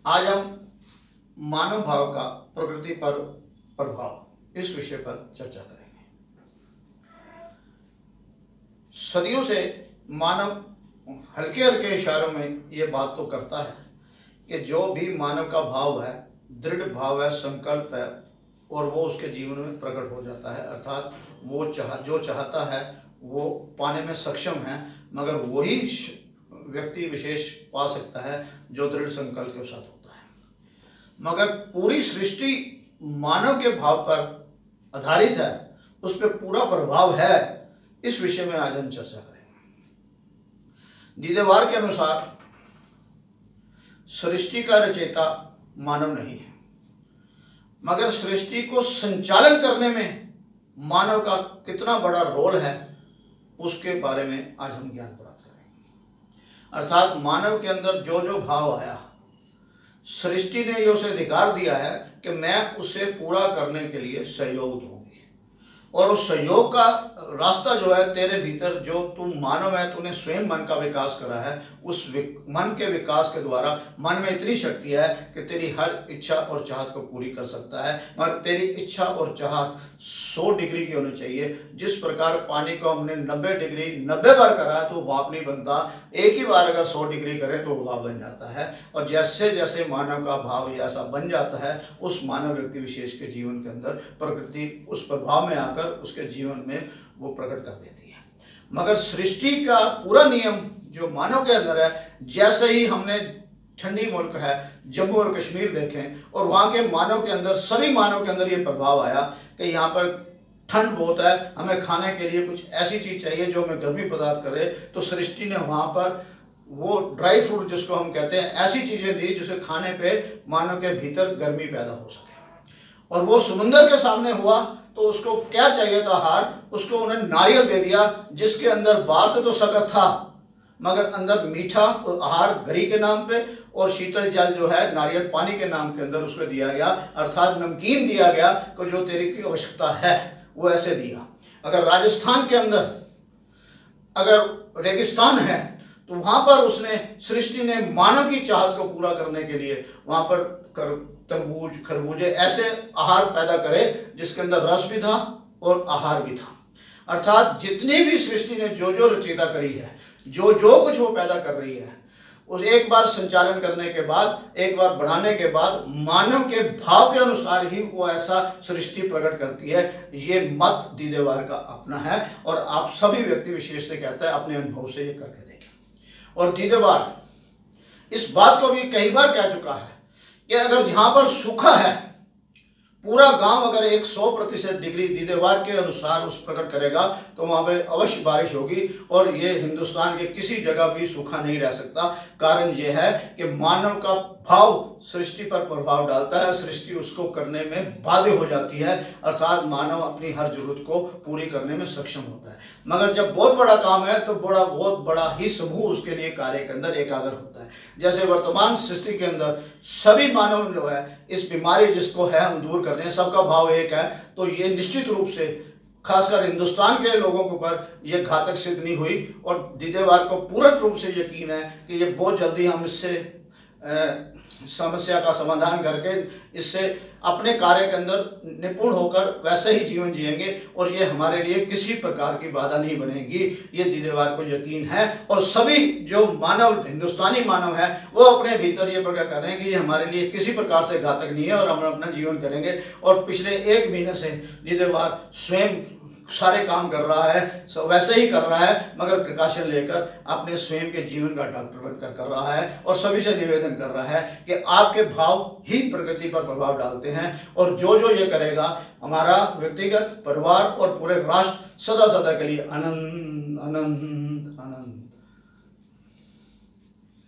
आज हम मानव भाव का प्रकृति पर प्रभाव इस विषय पर चर्चा करेंगे। सदियों से मानव हल्के हल्के इशारों में ये बात तो करता है कि जो भी मानव का भाव है, दृढ़ भाव है, संकल्प है, और वो उसके जीवन में प्रकट हो जाता है। अर्थात वो जो चाहता है वो पाने में सक्षम है, मगर वही व्यक्ति विशेष पा सकता है जो दृढ़ संकल्प के साथ होता है। मगर पूरी सृष्टि मानव के भाव पर आधारित है, उस पर पूरा प्रभाव है, इस विषय में आज हम चर्चा करेंगे। दीदेवार के अनुसार सृष्टि का रचयिता मानव नहीं है, मगर सृष्टि को संचालन करने में मानव का कितना बड़ा रोल है उसके बारे में आज हम ज्ञान प्राप्त करेंगे। अर्थात मानव के अंदर जो जो भाव आया, सृष्टि ने ये उसे अधिकार दिया है कि मैं उसे पूरा करने के लिए सहयोग दूंगी, और उस सहयोग का रास्ता जो है तेरे भीतर, जो तू मानव है, तूने स्वयं मन का विकास करा है, उस मन के विकास के द्वारा मन में इतनी शक्ति है कि तेरी हर इच्छा और चाहत को पूरी कर सकता है। मगर तेरी इच्छा और चाहत 100 डिग्री की होनी चाहिए। जिस प्रकार पानी को हमने 90 डिग्री 90 बार करा है तो भाप नहीं बनता, एक ही बार अगर 100 डिग्री करें तो भाप बन जाता है। और जैसे जैसे मानव का भाव ऐसा बन जाता है, उस मानव व्यक्ति विशेष के जीवन के अंदर प्रकृति उस प्रभाव में आकर उसके जीवन में वो प्रकट कर देती है। मगर सृष्टि का पूरा नियम जो मानव के अंदर है, जैसे ही हमने ठंडी मुल्क है जम्मू और कश्मीर देखें और वहाँ के मानव के अंदर, सभी मानव के अंदर ये प्रभाव आया कि यहाँ पर ठंड बहुत है, हमें खाने के लिए कुछ ऐसी चीज़ चाहिए जो हमें गर्मी प्रदान करे, तो सृष्टि ने वहाँ पर वो ड्राई फ्रूट जिसको हम कहते हैं, ऐसी चीज़ें दी जिसे खाने पे मानव के भीतर गर्मी पैदा हो सके। और वो समुंदर के सामने हुआ तो उसको क्या चाहिए था आहार, उसको उन्हें नारियल दे दिया, जिसके अंदर बाहर से तो सख्त था मगर अंदर मीठा आहार गरी के नाम पे, और शीतल जल जो है नारियल पानी के नाम के अंदर उसको दिया गया। अर्थात नमकीन दिया गया कि जो तेरी की आवश्यकता है वो ऐसे दिया। अगर राजस्थान के अंदर अगर रेगिस्तान है तो वहाँ पर उसने, सृष्टि ने मानव की चाहत को पूरा करने के लिए वहाँ पर तरबूज खरबूजे ऐसे आहार पैदा करे जिसके अंदर रस भी था और आहार भी था। अर्थात जितनी भी सृष्टि ने जो जो रचयिता करी है, जो जो कुछ वो पैदा कर रही है, उस एक बार संचालन करने के बाद, एक बार बढ़ाने के बाद मानव के भाव के अनुसार ही वो ऐसा सृष्टि प्रकट करती है। ये मत दीदेवार का अपना है और आप सभी व्यक्ति विशेष से कहता है अपने अनुभव से ये करके देखें। और दीदेवार इस बात को भी कई बार कह चुका है कि अगर जहाँ पर सूखा है, पूरा गांव अगर 100% डिग्री दीदेवार के अनुसार उस प्रकट करेगा तो वहाँ पे अवश्य बारिश होगी, और ये हिंदुस्तान के किसी जगह भी सूखा नहीं रह सकता। कारण ये है कि मानव का भाव सृष्टि पर प्रभाव डालता है, सृष्टि उसको करने में बाध्य हो जाती है। अर्थात मानव अपनी हर जरूरत को पूरी करने में सक्षम होता है। मगर जब बहुत बड़ा काम है तो बहुत बड़ा ही समूह उसके लिए कार्य के अंदर एकाग्र होता है। जैसे वर्तमान सृष्टि के अंदर सभी मानव जो है, इस बीमारी जिसको है हम दूर कर रहे हैं, सबका भाव एक है, तो ये निश्चित रूप से खासकर हिंदुस्तान के लोगों के ऊपर ये घातक सिद्ध नहीं हुई। और दीदेवार को पूर्ण रूप से यकीन है कि ये बहुत जल्दी हम इससे समस्या का समाधान करके इससे अपने कार्य के अंदर निपुण होकर वैसे ही जीवन जिएंगे, और ये हमारे लिए किसी प्रकार की बाधा नहीं बनेगी। ये दीदेवार को यकीन है। और सभी जो मानव, हिंदुस्तानी मानव है, वो अपने भीतर ये प्रकट कर रहे हैं कि ये हमारे लिए किसी प्रकार से घातक नहीं है और हम अपना जीवन करेंगे। और पिछले 1 महीने से दीदेवार स्वयं सारे काम कर रहा है, वैसे ही कर रहा है, मगर प्रिकॉशन लेकर अपने स्वयं के जीवन का डॉक्टर बनकर कर रहा है। और सभी से निवेदन कर रहा है कि आपके भाव ही प्रकृति पर प्रभाव डालते हैं, और जो जो ये करेगा हमारा व्यक्तिगत, परिवार और पूरे राष्ट्र सदा सदा के लिए आनंद आनंद आनंद